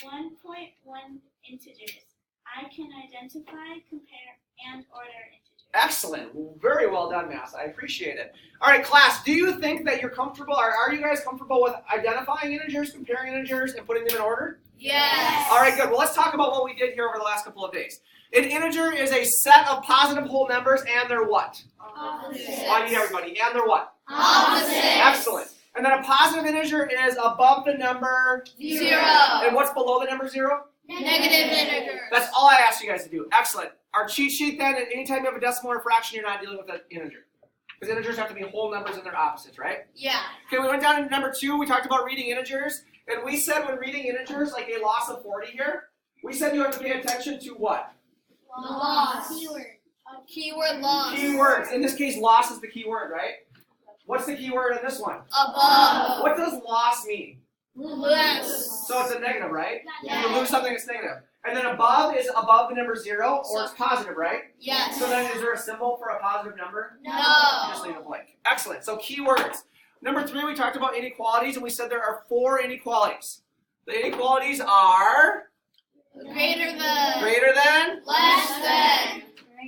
1.1 integers. I can identify, compare, and order integers. Excellent. Very well done, Mass. I appreciate it. All right, class, do you think that you're comfortable, or are you guys comfortable with identifying integers, comparing integers, and putting them in order? Yes. All right, good. Well, let's talk about what we did here over the last couple of days. An integer is a set of positive whole numbers, and they're what? Opposites. I need everybody. And they're what? Opposites. Excellent. And then a positive integer is above the number 0. And what's below the number 0? Negative integers. That's all I asked you guys to do. Excellent. Our cheat sheet then, anytime you have a decimal or fraction, you're not dealing with an integer. Because integers have to be whole numbers and their opposites, right? Yeah. Okay, we went down to number 2. We talked about reading integers. And we said when reading integers, like a loss of 40 here, we said you have to pay attention to what? Loss. Keyword loss. Keywords. In this case, loss is the key word, right? What's the key word in this one? Above. What does loss mean? Less. So it's a negative, right? Yeah. You lose something that's negative. And then above is above the number 0, or it's positive, right? Yes. So then is there a symbol for a positive number? No. Just leave it blank. Excellent. So keywords. Number 3, we talked about inequalities, and we said there are 4 inequalities. The inequalities are Greater than. greater than, Less than.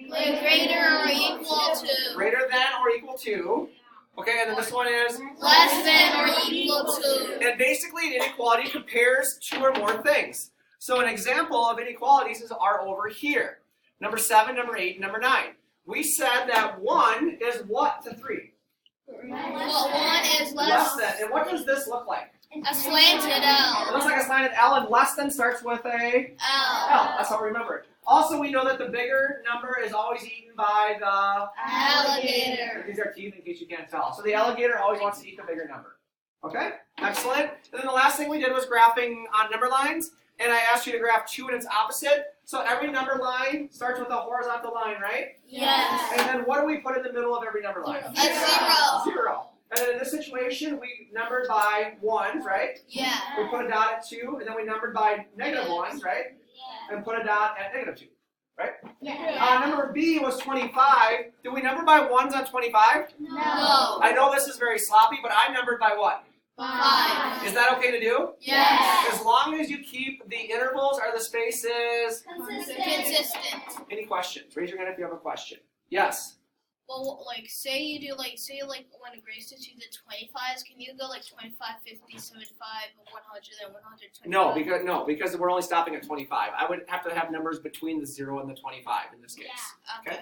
Greater or equal to. greater than or equal to. Okay, and then this one is, Less than or equal to. and basically an inequality compares 2 or more things. So an example of inequalities are over here. Number 7, number 8, and number 9. We said that 1 is what to 3? Well, 1 is Less less. than. And what does this look like? A slanted It L. looks like a slanted L, and less than starts with a L. That's how we remember it. Also, we know that the bigger number is always eaten by the... Alligator. These are teeth in case you can't tell. So the alligator always wants to eat the bigger number. Okay? Excellent. And then the last thing we did was graphing on number lines. And I asked you to graph 2 and its opposite. So every number line starts with a horizontal line, right? Yes. And then what do we put in the middle of every number line? A 0. 0. And then in this situation, we numbered by 1s, right? Yeah. We put a dot at 2, and then we numbered by negative 1s, right? And put a dot at negative 2, right? Number B was 25. Did we number by 1s on 25? No. I know this is very sloppy, but I numbered by what? 5. Is that okay to do? Yes. As long as you keep the intervals or the spaces. Consistent. Any questions? Raise your hand if you have a question. Yes. Well, like, say you do, like, when Grace did, you did 25s, can you go, like, 25, 50, 75, 100, and 125? No, because we're only stopping at 25. I would have to have numbers between the 0 and the 25 in this case. Yeah. Okay.